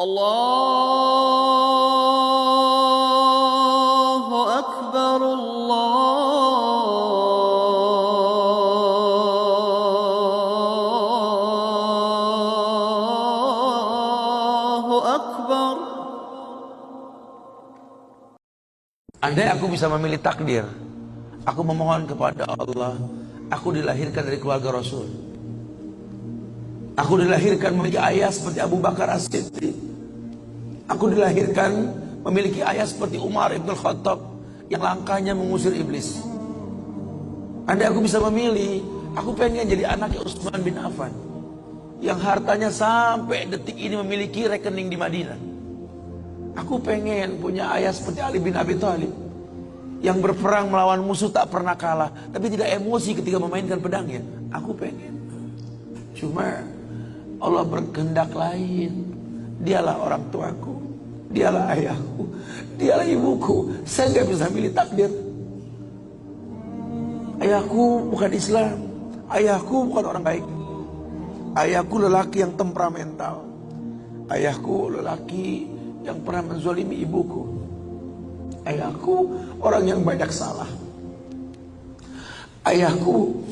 Allahu Akbar, Allahu Akbar. Andai aku bisa memilih takdir, aku memohon kepada Allah, aku dilahirkan dari keluarga Rasul. Aku dilahirkan memiliki ayah seperti Abu Bakar As-Siddiq. Aku dilahirkan memiliki ayah seperti Umar Ibn Khattab yang langkahnya mengusir iblis. Andai aku bisa memilih, aku pengen jadi anaknya Utsman bin Affan yang hartanya sampai detik ini memiliki rekening di Madinah. Aku pengen punya ayah seperti Ali bin Abi Thalib yang berperang melawan musuh tak pernah kalah, tapi tidak emosi ketika memainkan pedangnya. Aku pengen. Cuma Allah berkehendak lain. Dialah orang tuaku, dialah ayahku, dialah ibuku. Saya nggak bisa milih takdir. Ayahku bukan Islam, ayahku bukan orang baik. Ayahku lelaki yang temperamental. Ayahku lelaki yang pernah menzalimi ibuku. Ayahku orang yang banyak salah. Ayahku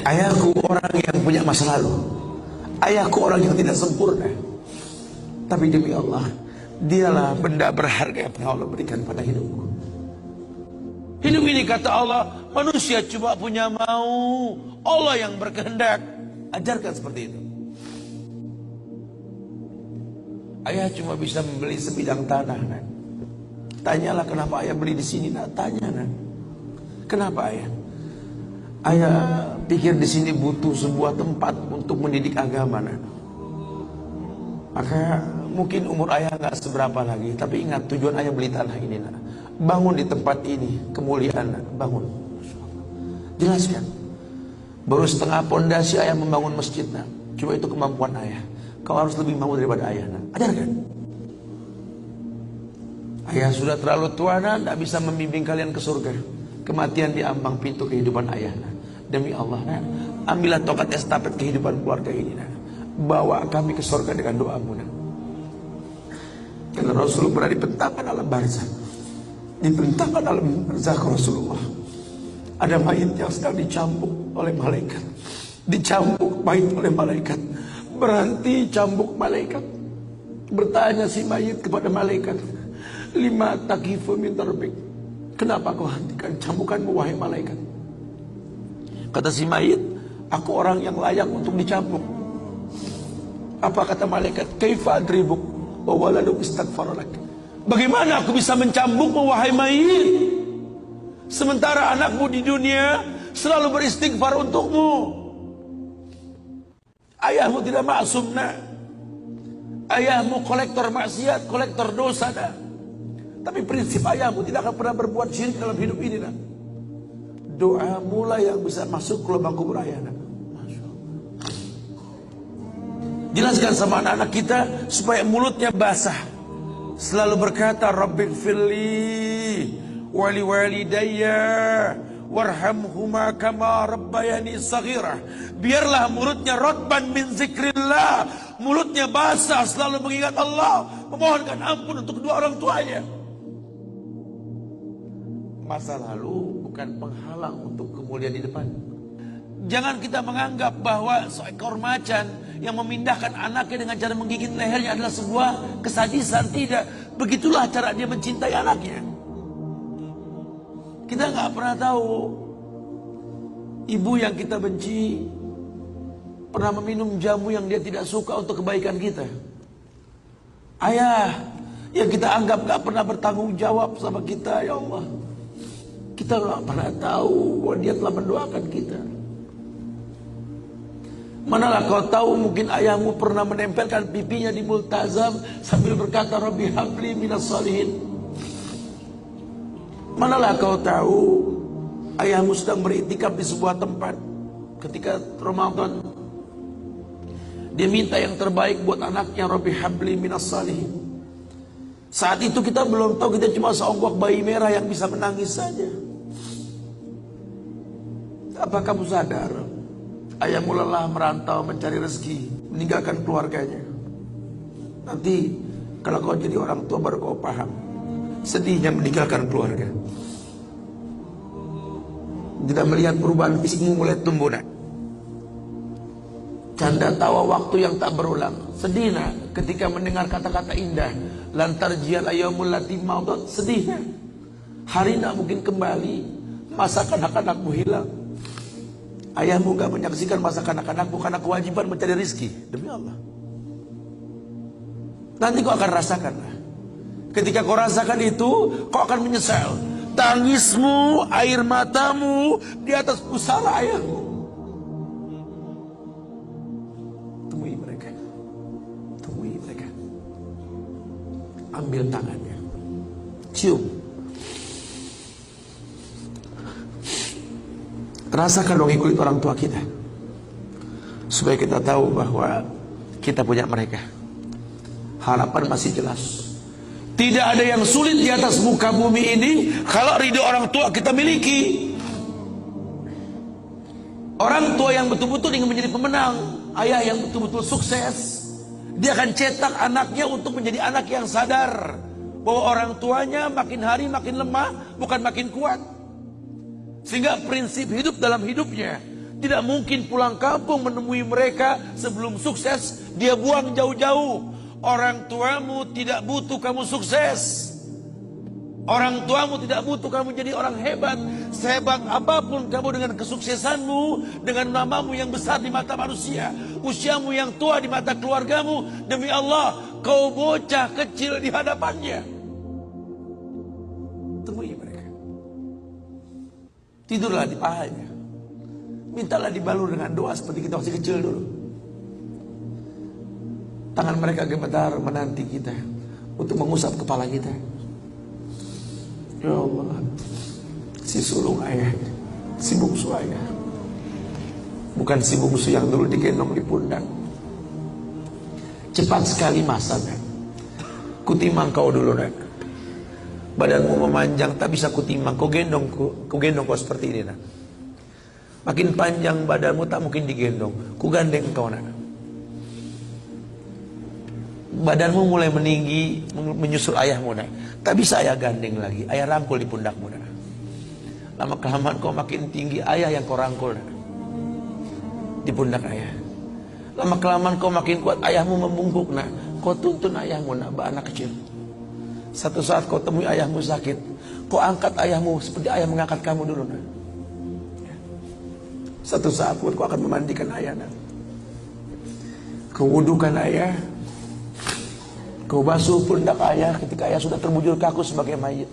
Ayahku orang yang punya masa lalu. Ayahku orang yang tidak sempurna. Tapi demi Allah, dialah benda berharga yang pernah Allah berikan pada hidupku. Hidup ini kata Allah, manusia cuma punya mau, Allah yang berkehendak. Ajarkan seperti itu. Ayah cuma bisa membeli sebidang tanah, nak. Tanyalah kenapa ayah beli di sini, nak. Tanya, nak. Kenapa ayah? Ayah pikir di sini butuh sebuah tempat untuk mendidik agama, nak. Maka mungkin umur ayah nggak seberapa lagi, tapi ingat tujuan ayah beli tanah ini, nak. Bangun di tempat ini, kemuliaan, nak. Bangun. Jelaskan. Baru setengah pondasi ayah membangun masjid, nak. Cuma itu kemampuan ayah. Kau harus lebih mau daripada ayah, nak. Ajarkan. Ayah sudah terlalu tua, nak. Tidak bisa membimbing kalian ke surga. Kematian di ambang pintu kehidupan ayah, nak. Demi Allah, nak, ambillah tongkat estafet kehidupan keluarga ini, nak. Bawa kami ke surga dengan doamu, nak. Karena Rasul berada di bentakan alam barzakh. Di bentakan alam barzakh Rasulullah ada mayit yang sedang dicambuk oleh malaikat. Dicambuk mayit oleh malaikat. Berhenti cambuk malaikat. Bertanya si mayit kepada malaikat, lima takifu min darbik. Kenapa kau hentikan cambukanmu wahai malaikat? Kata si mayit, aku orang yang layak untuk dicambuk. Apa kata malaikat? Kaifa adribuk wa waladuk istaghfar lak. Bagaimana aku bisa mencambukmu wahai mayit, sementara anakmu di dunia selalu beristighfar untukmu? Ayahmu tidak maksum, nak. Ayahmu kolektor maksiat, kolektor dosa, nak. Tapi prinsip ayahmu tidak akan pernah berbuat syirik dalam hidup ini, nak. Doa mula yang bisa masuk ke lubang kubur ayah, nak. Jelaskan sama anak-anak kita supaya mulutnya basah. Selalu berkata, Rabbighfirli wali walidayya warhamhuma kama rabbayani saghirah. Biarlah mulutnya rotban min zikrillah. Mulutnya basah, selalu mengingat Allah, memohonkan ampun untuk kedua orang tuanya. Masa lalu bukan penghalang untuk kemuliaan di depan. Jangan kita menganggap bahwa seekor macan yang memindahkan anaknya dengan cara menggigit lehernya adalah sebuah kesadisan. Tidak. Begitulah cara dia mencintai anaknya. Kita nggak pernah tahu ibu yang kita benci pernah meminum jamu yang dia tidak suka untuk kebaikan kita. Ayah yang kita anggap nggak pernah bertanggung jawab sama kita, ya Allah. Kita nggak pernah tahu bahwa dia telah mendoakan kita. Manalah kau tahu mungkin ayahmu pernah menempelkan pipinya di multazam sambil berkata, Rabbi habli minas salihin. Manalah kau tahu ayahmu sedang beriktikaf di sebuah tempat ketika Ramadan. Dia minta yang terbaik buat anaknya, Rabbi habli minas salihin. Saat itu kita belum tahu, kita cuma seonggok bayi merah yang bisa menangis saja. Apa kamu sadar? Ayahmu lelah merantau mencari rezeki, meninggalkan keluarganya. Nanti kalau kau jadi orang tua baru kau paham sedihnya meninggalkan keluarga. Tidak melihat perubahan fisikmu mulai tumbuh, nak. Canda tawa waktu yang tak berulang. Sedih, nak, ketika mendengar kata-kata indah. Lantar jial ayyamul lati maudat. Sedih, nak. Hari nak mungkin kembali. Masa kanak-kanakmu hilang. Ayahmu gak menyaksikan masa kanak-kanakmu karena kewajiban mencari rizki. Demi Allah. Nanti kau akan rasakan. Ketika kau rasakan itu, kau akan menyesal. Tangismu, air matamu di atas pusara ayahmu. Temui mereka. Temui mereka. Ambil tangannya. Cium. Rasakan dong kulit orang tua kita. Supaya kita tahu bahwa kita punya mereka. Harapan masih jelas. Tidak ada yang sulit di atas muka bumi ini kalau ridho orang tua kita miliki. Orang tua yang betul-betul ingin menjadi pemenang, ayah yang betul-betul sukses, dia akan cetak anaknya untuk menjadi anak yang sadar bahwa orang tuanya makin hari makin lemah, bukan makin kuat. Sehingga prinsip hidup dalam hidupnya, tidak mungkin pulang kampung menemui mereka sebelum sukses, dia buang jauh-jauh. Orang tuamu tidak butuh kamu sukses. Orang tuamu tidak butuh kamu jadi orang hebat. Sehebat apapun kamu dengan kesuksesanmu, dengan namamu yang besar di mata manusia, usiamu yang tua di mata keluargamu, demi Allah, kau bocah kecil di hadapannya. Temui mereka. Tidurlah di pahanya. Mintalah dibalur dengan doa seperti kita masih kecil dulu. Tangan mereka gemetar menanti kita untuk mengusap kepala kita. Ya Allah, si sulung ayah, si bungsu ayah, bukan si bungsu yang dulu digendong di pundak. Cepat sekali masa, nak. Kutimang kau dulu, nak. Badanmu memanjang, tak bisa kutimang. Kau gendong kau seperti ini, nak. Makin panjang badanmu tak mungkin digendong. Ku gandeng kau, nak. Badanmu mulai meninggi, menyusul ayahmu, nak. Tak bisa ayah gandeng lagi. Ayah rangkul di pundakmu, nak. Lama kelamaan kau makin tinggi, ayah yang kau rangkul, nak. Di pundak ayah. Lama kelamaan kau makin kuat, ayahmu membungkuk, nak. Kau tuntun ayahmu, nak, anak kecil. Satu saat kau temui ayahmu sakit, kau angkat ayahmu seperti ayah mengangkat kamu dulu, nak. Satu saat kau akan memandikan ayah, nak. Kau wudukan ayah. Kau basuh pundak ayah ketika ayah sudah terbujur kaku sebagai mayit.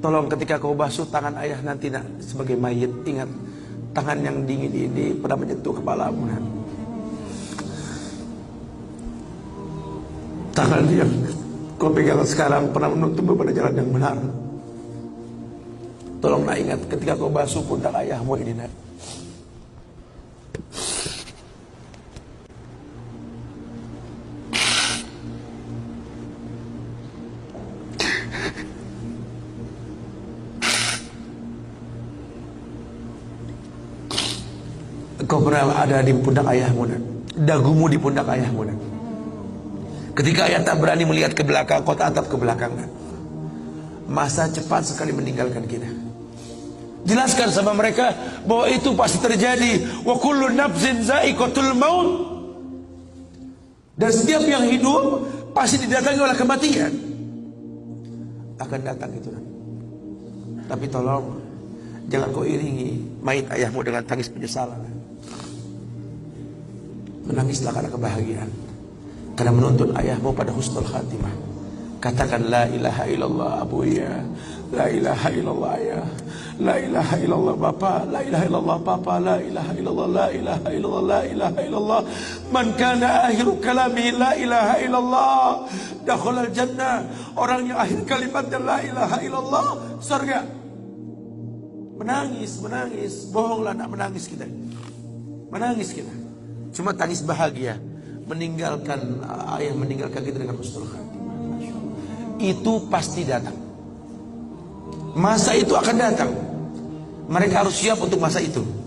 Tolong ketika kau basuh tangan ayah nanti, nak, sebagai mayit, ingat tangan yang dingin ini pernah menyentuh kepalamu, nak. Tangan yang kau pegang sekarang pernah menuntunmu pada jalan yang benar. Tolong, nak, ingat ketika kau basuh pundak ayahmu ini, nak. Kau pernah ada di pundak ayahmu, nak. Dagumu di pundak ayahmu, nak. Ketika ayah tak berani melihat ke belakang, kau tatap ke belakang, nak. Masa cepat sekali meninggalkan kita. Jelaskan sama mereka bahwa itu pasti terjadi. Wa kullu nafsin za'iqatul maut. Dan setiap yang hidup pasti didatangi oleh kematian. Akan datang itu, nak. Tapi tolong jangan kau iringi mayit ayahmu dengan tangis penyesalan. Menangislah karena kebahagiaan, karena menuntun ayahmu pada husnul khatimah. Katakan la ilaha illallah abuya, la ilaha illallah ayah, la ilaha illallah bapa, la ilaha illallah papa, la ilaha illallah, la ilaha illallah, la ilaha illallah. Man kana akhiru kalami la ilaha illallah dakhalal jannah. Orang yang akhir kalimatnya la ilaha illallah, surga. Menangis, bohonglah, nak, menangis kita. Menangis kita. Cuma tangis bahagia. meninggalkan ayah, meninggalkan kita dengan husnul khatimah. Itu pasti datang. Masa itu akan datang. Mereka harus siap untuk masa itu.